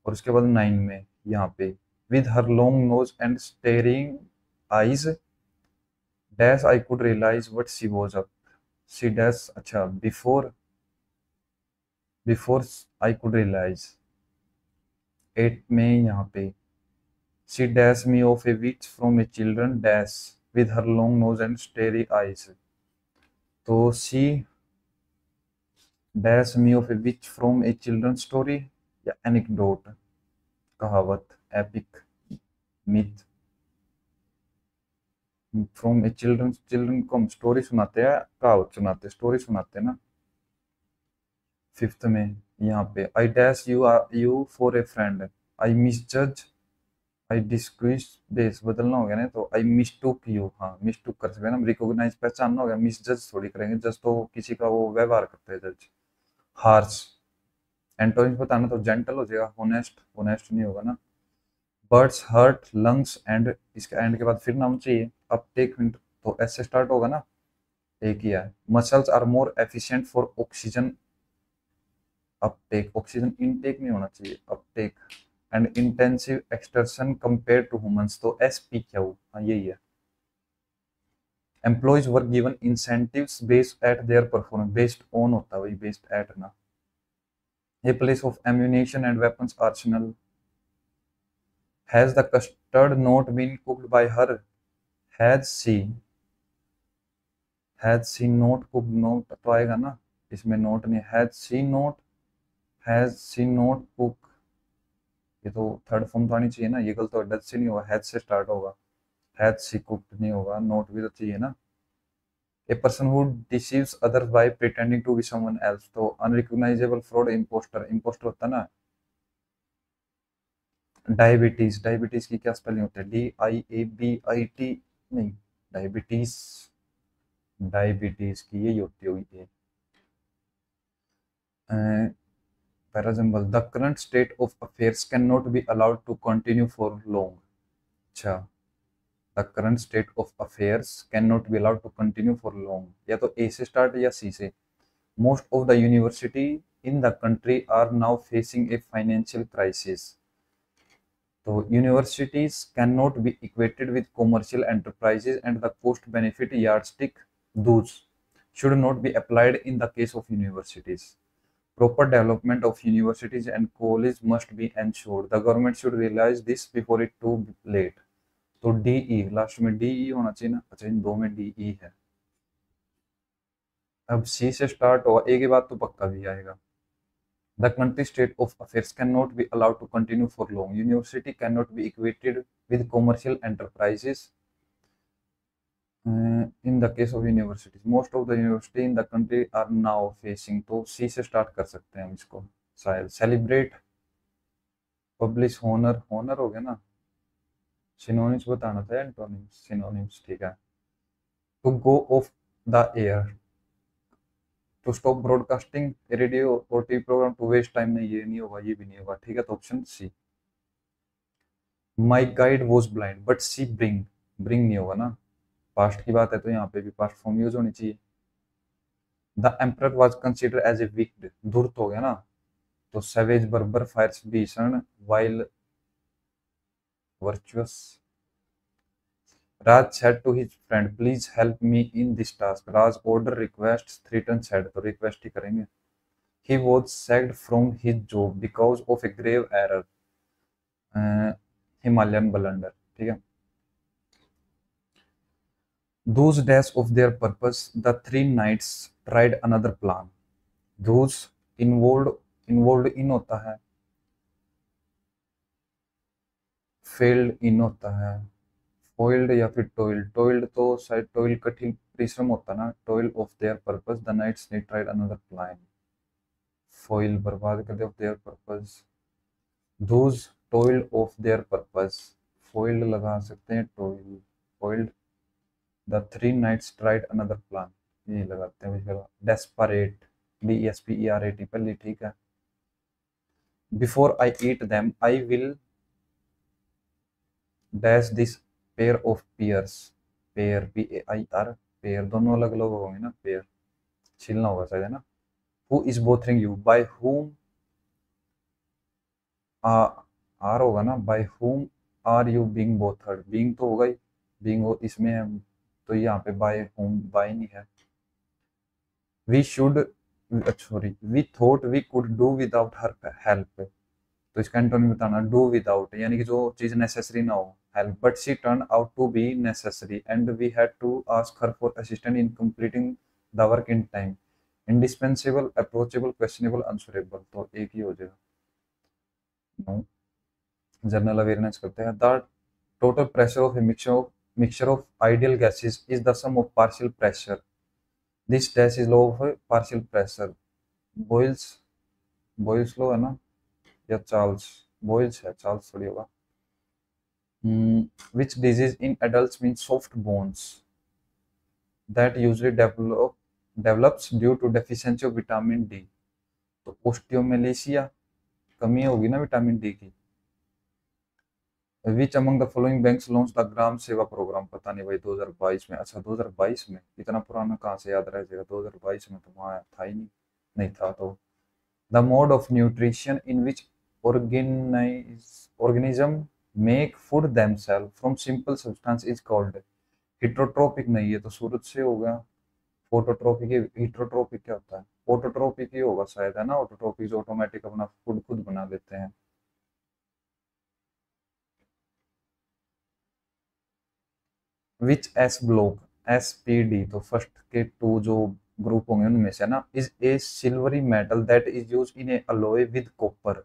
S1: और उसके बाद 9 में यहाँ पे with her long nose and staring eyes dash I could realise what she was up, she dash, अच्छा before, before I could realise. 8 में यहाँ पे she dash me of a witch from a children dash with her long nose and starry eyes, तो she dash me of a witch from a children story या एनेक्डोट, कहावत, epic, myth. From a children, children को हम स्टोरी सुनाते हैं, कहावत सुनाते, स्टोरी सुनाते हैं ना। फिफ्थ में यहाँ पे I dash you for a friend, I miss जज, आई डिस्क्विज, बेस बदलना हो गया ना, तो आई मिस्टूक यू, हाँ मिस्टूक कर सकते हैं ना, रिकॉग्नाइज पहचानना हो गया, मिस जज थोड़ी करेंगे, जज तो किसी का वो व्यवहार करते हैं जज। हार्श, एंटोनिम्स बताना तो जेंटल हो जाएगा, होनेस्ट, होनेस्ट नहीं होगा ना। बर्ड्स हर्ट लंग्स एंड, इसके एंड के बाद फिर नाम चाहिए, अब टेक हिंट तो ऐसे स्टार्ट होगा ना, एक ही है। Muscles are more efficient for oxygen uptake, oxygen intake नहीं होना चाहिए, uptake and intensive exertion compare to humans, तो एस पी क्या हो, हाँ यही है। Employees were given incentives based at their performance, based on होता है वही, बेस्ड एट ना। A place of ammunition and weapons arsenal. Has the custard not been cooked by her, has she, has she not cooked, not तो आएगा ना, इसमें नोट नहीं, has she not, has she not cook, ये तो थर्ड फॉर्म तो आनी चाहिए ना, ये गलत तो डच से नहीं होगा, हैज से स्टार्ट होगा, हैज सी कुक्ड नहीं होगा, नॉट भी तो चाहिए ना। A person who deceives others by pretending to be someone else, तो अनरिकॉग्नाइजेबल फ्रॉड, इंपोस्टर, इंपोस्टर होता है ना। डायबिटीज, डायबिटीज की क्या स्पेलिंग होता है, DIABIT, नहीं डायबिटीज, डायबिटीज की यही होती होगी ये। Parajumble, the current state of affairs can not be allowed to continue for long. अच्छा, the current state of affairs can not be allowed to continue for long, या तो ए से स्टार्ट या सी से। Most of the university in the country are now facing a financial crisis, तो universities cannot be equated with commercial enterprises and the cost benefit yardstick those should not be applied in the case of universities. Proper development of universities and colleges must be ensured. The government should realize this before it too late. तो DE लास्ट में DE होना चाहिए ना, अच्छा इन दो में DE है। अब C से स्टार्ट होगा, A के बाद तो पक्का भी आएगा। The country state of affairs cannot be allowed to continue for long. University cannot be equated with commercial enterprises. In the case of universities, most of the university in the country are now facing, तो C से स्टार्ट कर सकते हैं हम इसको शायद। सेलिब्रेट, पब्लिश, होनर, होनर हो गया ना। सिनोनिम्स बताना था, एंटोनिम्स, सिनोनिम्स ठीक है। To go off the air, to stop broadcasting radio और TV programme, to waste time, नहीं ये नहीं होगा, ये भी नहीं होगा, ठीक है, तो option C. My guide was blind but she bring, bring नहीं होगा ना, पास्ट की बात है तो यहाँ पे भी पास्ट फॉर्म यूज होनी चाहिए। The emperor was consider as a wicked, धूर्त हो गया ना, तो सैवेज, बर्बर, फायर्स, भीषण, vile, virtuous. Raj said to his friend please help me in this task, Raj order request threaten said, तो रिक्वेस्ट ही करेंगे। he was sacked from his job because of a grave error, Himalayan blunder, ठीक है। Those days of their purpose, the three knights tried another plan. Those involved in होता है, failed in होता है, foiled या फिर toiled, toiled तो शायद toil कठिन परिश्रम होता है ना, toil of their purpose, the knights they tried another plan. Foil बर्बाद कर दे of their purpose, those toiled of their purpose, foiled लगा सकते हैं, toil, foiled, the three knights tried another plan, ये लगाते हैं फिर। desperate, DESPERAT पहले ठीक है। before I eat them I will dash this pair of pears, pair PAIR, pair दोनों अलग अलग होंगे ना, पेयर छीलना होगा शायद है ना। who is bothering you, by whom, आर होगा ना, by whom are you being bothered, being तो होगा ही, being हो इसमें है, तो यहाँ पे by whom, by नहीं है। we should, sorry, we thought we could do without her help, तो इसका एंटोनिम बताना, डू विदाउट, यानी कि जो चीज नेसेसरी ना हो, help, but she turn out to be necessary and we had to ask her for assistant in completing the work in time. Indispensable, approachable, questionable, answerable, तो एक ही हो जाएगा। नो, जनरल अवेयरनेस करते हैं। The total pressure of a mixture of ideal gases is the sum of partial pressure. This dash is law of partial pressure. Boyle's Boyle's law है ना, या चार्ल्स बॉयल्स है, चार्ल्स थोड़ी होगा। Which disease in adults means soft bones that usually develops due to deficiency of vitamin D? तो ओस्टियोमेलेशिया, कमी होगी ना विटामिन डी की। Which among the following banks launch the Gram Seva programme? पता नहीं भाई, 2022 में। अच्छा 2022 में, इतना पुराना कहाँ से याद रह जाएगा, 2022 में तो वहाँ था ही नहीं, नहीं था तो। The mode of nutrition in which organism make food themselves from simple substance is called? Heterotrophic नहीं है तो सूरज से हो गया। फोटोट्रोपिक, हिट्रोट्रोपिक क्या होता है? ऑटोट्रोपिक ही होगा शायद, है ना। ऑटोट्रोपिक जो ऑटोमेटिक अपना फूड खुद बना लेते हैं। Which S block, S P D, तो फर्स्ट के टू जो ग्रुप होंगे उनमें से ना, is a silvery metal that is use in a alloy with copper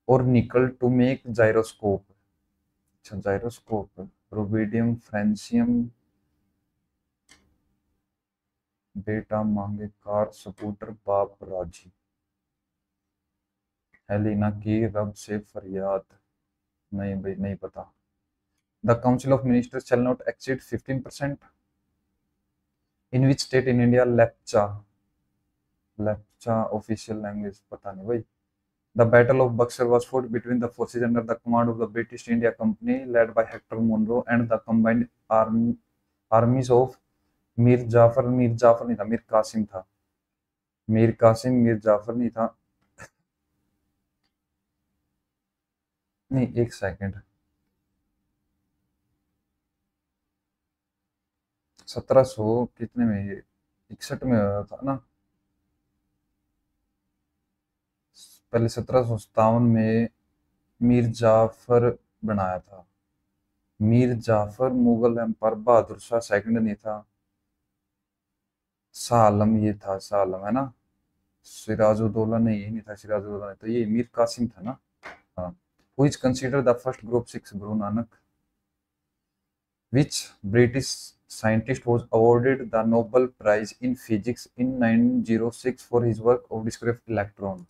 S1: और निकल टू मेक जाइरोस्कोप। अच्छा जाइरोस्कोप, रुबिडियम, फ्रेंसियम, बेटा मांगे कार, स्कूटर, बाप राजी, हेलिना की रब से फरियाद। नहीं भाई, नहीं पता। The council of ministers shall not exceed 15%। In which state in India Lepcha, Lepcha official language? पता नहीं भाई। The battle of Buxar was fought between the forces under the command of the British India Company led by Hector Munro and the combined armies of Mir Jafar, Mir Jafar नहीं था, मीर कासिम था। मीर कासिम, मीर जाफर नहीं था। नहीं, एक सेकंड, 1700 कितने में, ये 61 में हुआ था ना। पहले 1757 में मीर जाफर बनाया था। मीर जाफर मुगल एम्पायर, बहादुर शाह सेकंड नहीं था। शाह आलम ये था, शाह आलम है ना। सिराजुद्दौला नहीं, ये नहीं था सिराजुद्दौला, नहीं तो ये मीर कासिम था ना। हाँ। Who is consider the first group 6 Guru Nanak? Which British scientist was awarded the Nobel Prize in Physics in 1906 for his work of discovery of electron?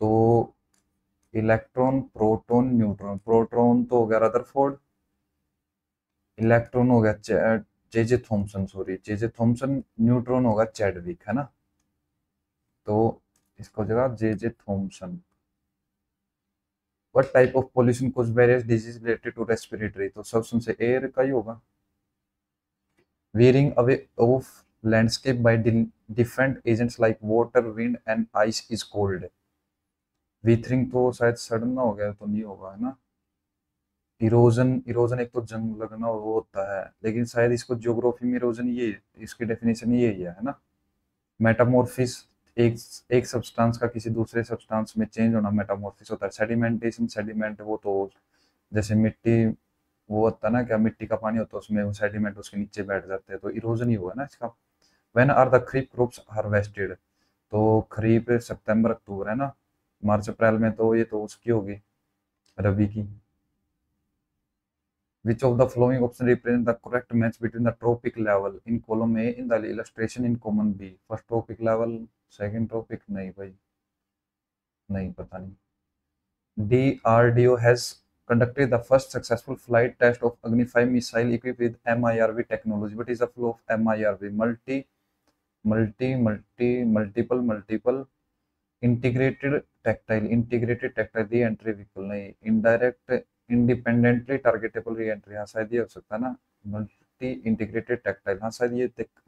S1: तो इलेक्ट्रॉन, प्रोटॉन, न्यूट्रॉन। प्रोटॉन तो हो गया रदरफोर्ड, इलेक्ट्रॉन हो गया J J Thomson, sorry J J Thomson, neutron होगा चैडविक, है ना। तो इसको जगह J J Thomson. What type of pollution cause various disease related to respiratory? तो सबसे से एयर का ही होगा। Wearing away of landscape by different agents like water, wind and ice is called? वीथरिंग तो शायद सड़ना हो गया तो नहीं होगा, है ना। इरोजन, इरोजन एक तो जंग लगना वो होता है, लेकिन शायद इसको ज्योग्राफी में इरोजन ये, इसकी डेफिनेशन ये ही है ना। मेटामॉर्फिस, एक एक सब्सटेंस का किसी दूसरे सब्सटेंस में चेंज होना मेटामॉर्फिस होता है। सेडिमेंटेशन, सेडिमेंट वो तो जैसे मिट्टी, वो होता है ना, क्या मिट्टी का पानी होता है उसमें वो सेडिमेंट उसके नीचे बैठ जाते हैं, तो इरोजन ही हुआ ना इसका। When are the kharif crops harvested? तो खरीफ सितंबर अक्टूबर, है ना। मार्च अप्रैल में तो ये तो उसकी होगी, रबी की। Which of the flowing option represent the correct match between the tropic level in column A in the illustration in common B? First tropic level, second tropic, नहीं भाई, नहीं पता नहीं। DRDO has conducted the first successful flight test of Agni 5 missile equipped with MIRV technology. What is the flow of MIRV? Multiple integrated tactile re-entry vehicle, नहीं। indirect independently targetable re-entry, हाँ शायद ये हो सकता है ना। मल्टी इंटीग्रेटेड टैक्टाइल, हाँ शायद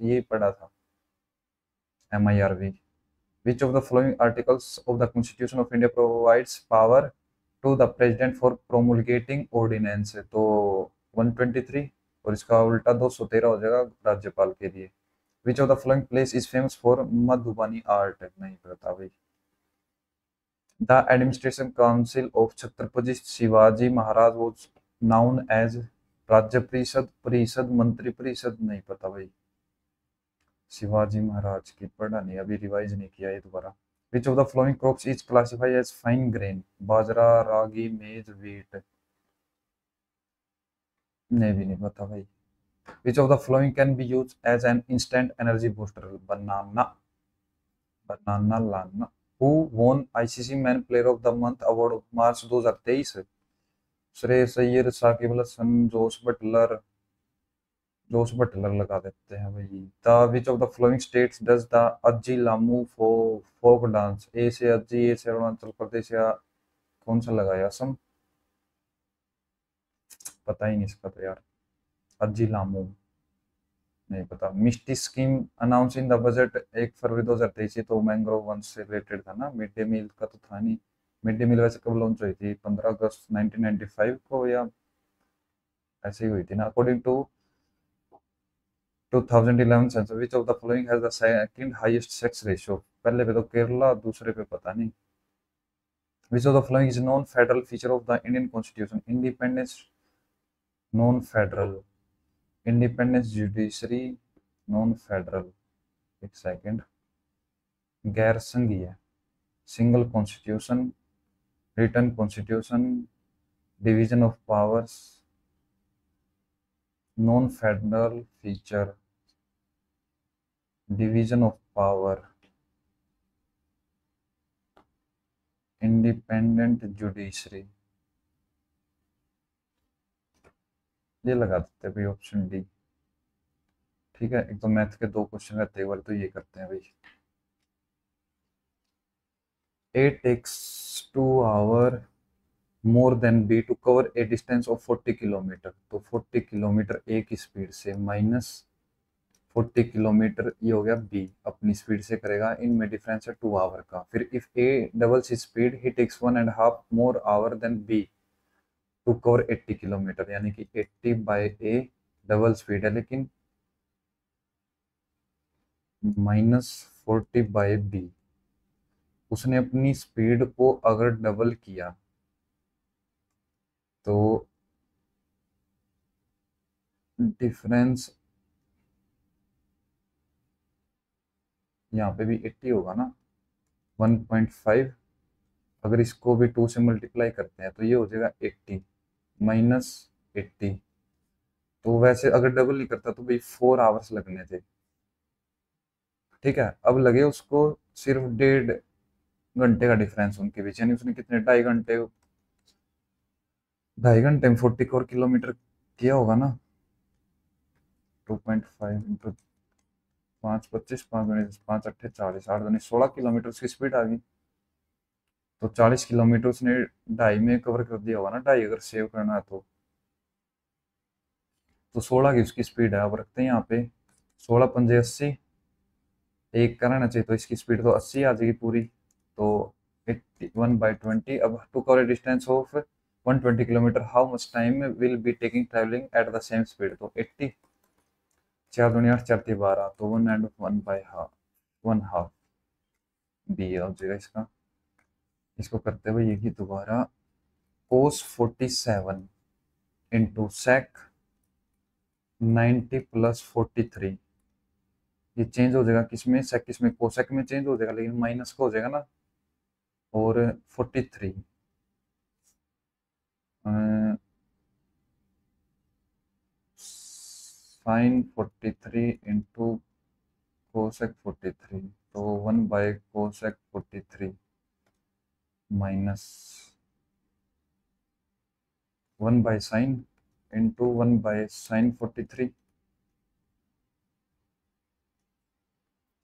S1: ये पढ़ा था MIRV। Which of the following articles of the Constitution of India provides power to the president for promulgating ordinance? तो 123, और इसका उल्टा 213 हो जाएगा राज्यपाल के लिए। Which of the following place is famous for Madhubani art? नहीं पता भाई। The administration council of Chhatrapati Shivaji Maharaj was known as राज्य परिषद, परिषद, मंत्री परिषद, नहीं पता भाई। शिवाजी महाराज की पढ़ा नहीं, अभी रिवाइज नहीं किया ये दोबारा। Which of the following crops is classified as fine grain? Bajra, ragi, maize, wheat. नहीं, भी नहीं पता भाई। Which of the following can be use as an instant energy booster? Banana, banana लाना। Who won ICC man player of the month award March 2023? Shreyas Iyer, Shakib Al Hasan, Jos Buttler लगा देते हैं भाई। The which of the following states does the Aji Lamu folk dance? A से अज्जी, ए से अरुणाचल प्रदेश, या कौन सा लगाया? असम। पता ही नहीं इसका तो यार। अज्जी लामू, नहीं पता। Mishti scheme announce in the budget 1 February 2023, तो मैंग्रोव वन से रिलेटेड था ना, मिड डे मील का तो था नहीं। मिड डे मील वैसे कब लॉन्च हुई थी? 15 अगस्त 1995 को, या ऐसे ही हुई थी ना? According to 2011 census, which of the following has the second highest sex ratio? पहले पे तो केरला, दूसरे पे पता नहीं। Which of the following is non federal feature of the Indian constitution? Independence, non federal, independence judiciary, non federal, एक सेकंड, गैर संघीय, single constitution, return constitution, division of powers, non federal feature, division of power, independent judiciary. ये लगा देते हैं भाई, ऑप्शन डी। ठीक है, एक तो मैथ के 2 क्वेश्चन रहते हैं, एक बार तो ये करते हैं भाई। A takes 2 hour more than B to cover a distance of 40 kilometre. तो 40 किलोमीटर ए की स्पीड से माइनस 40 किलोमीटर, ये हो गया बी अपनी स्पीड से करेगा, इनमें डिफरेंस है 2 आवर का। फिर if A doubles his speed he takes 1.5 more hour then B to cover 80 kilometre, यानी कि 80/A डबल स्पीड है, लेकिन -40/B। उसने अपनी स्पीड को अगर डबल किया तो डिफरेंस यहाँ पे भी 80 होगा ना, 1.5। अगर इसको भी 2 से मल्टीप्लाई करते हैं तो ये हो जाएगा 80 -80। तो वैसे अगर डबल नहीं करता तो भाई 4 आवर्स लगने थे। ठीक है, अब लगे उसको सिर्फ 1.5 घंटे का डिफरेंस उनके बीच, यानी उसने कितने 2.5 घंटे, 2.5 घंटे में 44 किलोमीटर किया होगा ना। 2.5 इंटू 5, 25, 5 अट्ठे 40, 8 दूनी 16 किलोमीटर उसकी स्पीड आ गई। तो 40 किलोमीटर उसने 2.5 में कवर कर दिया होगा ना, 2.5 अगर सेव करना है तो 16 की उसकी स्पीड है। अब रखते हैं यहाँ पे 16×5 = 80, एक कराना चाहिए तो इसकी स्पीड तो 80 आ जाएगी पूरी। तो 81/20। अब to cover distance of 120 kilometre, how much time will be taking travelling at the same speed? तो 80, 4 दूनी 8, 4×3 12, तो 1/1 बी हो जाएगा इसका। इसको करते हुए ये की दोबारा, कोस 47 इंटू सेक 90 + 43। ये चेंज हो जाएगा किसमें, सेक किसमें, कोसेक में चेंज हो जाएगा, लेकिन माइनस का हो जाएगा ना। और 43 साइन 43 इंटू कोसेक 43, तो 1/कोसेक 43 माइनस 1/साइन इंटू 1/साइन 43,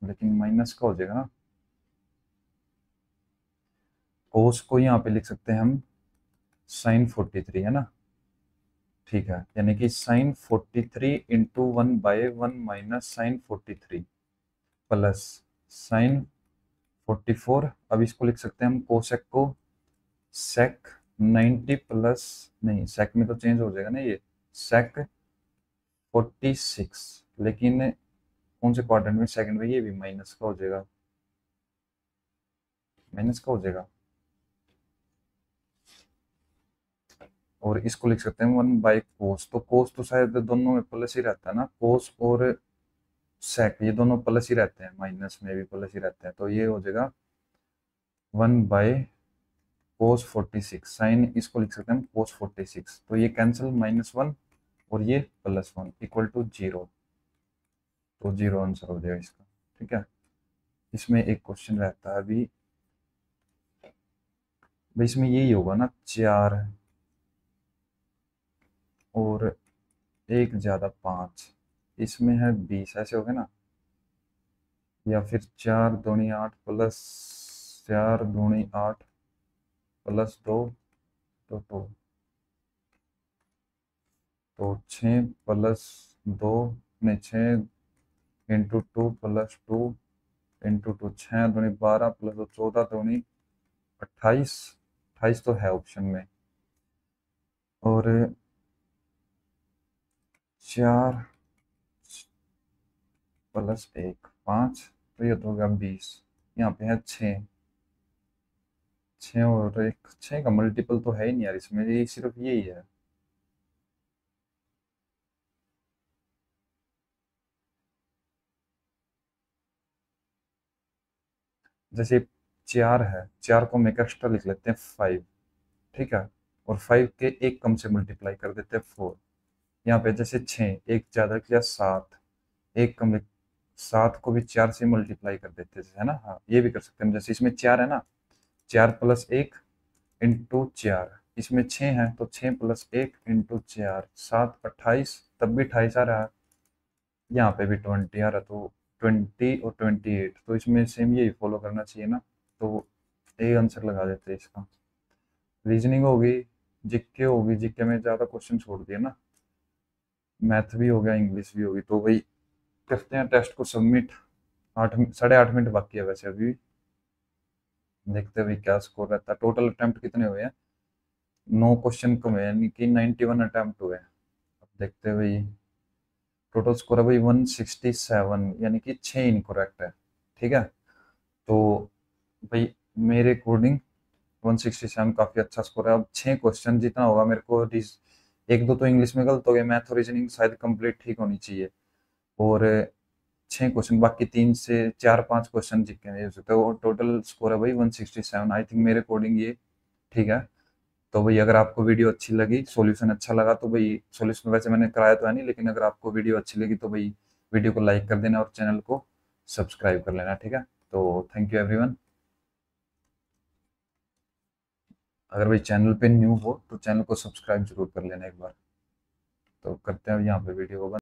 S1: लेकिन माइनस का हो जाएगा ना। कोस को यहाँ पे लिख सकते हैं हम साइन 43, है ना। ठीक है, यानी कि sine 43 into 1/1 minus sine 43 plus sine 44। अब इसको लिख सकते हैं हम कोसेक को सेक 90 प्लस, नहीं सेक में तो चेंज हो जाएगा ना ये, सेक 46, लेकिन कौन से क्वाड्रेंट में, सेकंड में, ये भी माइनस का हो जाएगा, माइनस का हो जाएगा। और इसको लिख सकते हैं 1/कोस, तो कोस तो शायद दोनों में प्लस ही रहता है ना, कोस और सेक ये दोनों प्लस ही रहते हैं, माइनस में भी प्लस ही रहते हैं, तो ये हो जाएगा 1/cos 46, साइन इसको लिख सकते हैं हम cos 46, तो ये कैंसिल -1 और ये +1 इक्वल टू 0, तो 0 आंसर हो जाएगा इसका। ठीक है, इसमें एक क्वेश्चन रहता है अभी भाई, इसमें यही होगा ना, 4 और 1 ज़्यादा 5, इसमें है 20, ऐसे हो गया ना, या फिर 4 दूनी 8 प्लस 4 दूनी 8 प्लस 2 तो 2, तो 6 प्लस 2 नहीं 6 इंटू 2 प्लस 2 इंटू 2, 6 दूनी 12 प्लस 2 14 दूनी 28, 28 तो है ऑप्शन में, और 4 प्लस 1 5, तो ये तो हो गया 20। यहाँ पे है 6, 6 और 1, 6 का मल्टीपल तो है ही नहीं यार इसमें, ये सिर्फ यही है। जैसे 4 है, 4 को हम एक एक्स्ट्रा लिख लेते हैं 5, ठीक है, और 5 के एक कम से मल्टीप्लाई कर देते हैं 4। यहाँ पे जैसे 6 एक ज़्यादा किया 7, एक कम 7 को भी 4 से मल्टीप्लाई कर देते हैं, है ना। हाँ, ये भी कर सकते हैं, जैसे इसमें 4 है ना, 4 प्लस 1 इंटू 4, इसमें 6 है तो 6 प्लस 1 इंटू 4, 7 28, तब भी 28 आ रहा है, यहाँ पे भी 20 आ रहा, तो 20 और 28, तो इसमें सेम यही फॉलो करना चाहिए ना, तो ए आंसर लगा देते हैं इसका। रीजनिंग होगी, जीके होगी, जीके में ज़्यादा क्वेश्चन छोड़ दिए ना, मैथ भी हो गया, इंग्लिश भी होगी, तो भाई करते हैं टेस्ट को सबमिट। 8 साढ़े 8 मिनट बाकी है वैसे अभी, देखते हैं भाई क्या स्कोर रहता है। टोटल अटेम्प्ट कितने हुए हैं, 9 क्वेश्चन कम है, यानी कि 91 अटेम्प्ट हुए हैं। अब देखते हैं भाई, टोटल स्कोर है भाई 167, यानी कि 6 इनकोरेक्ट है। ठीक है, तो भाई मेरे अकॉर्डिंग 167 काफ़ी अच्छा स्कोर है। अब 6 क्वेश्चन जितना होगा मेरे को, एक दो तो इंग्लिश में गलत हो गए, मैथ और रीजनिंग शायद कंप्लीट ठीक होनी चाहिए, और 6 क्वेश्चन, बाकी 3 से 4 5 क्वेश्चन जितने नहीं हो सकते, वो टोटल स्कोर है भाई 167। आई थिंक मेरे अकॉर्डिंग ये ठीक है। तो भाई अगर आपको वीडियो अच्छी लगी, सॉल्यूशन अच्छा लगा, तो भाई सॉल्यूशन वैसे मैंने कराया तो है नहीं, लेकिन अगर आपको वीडियो अच्छी लगी तो भाई वीडियो को लाइक कर देना और चैनल को सब्सक्राइब कर लेना। ठीक है, तो थैंक यू एवरीवन। अगर भाई चैनल पे न्यू हो तो चैनल को सब्सक्राइब जरूर कर लेना एक बार। तो करते हैं यहाँ पे वीडियो को बंद।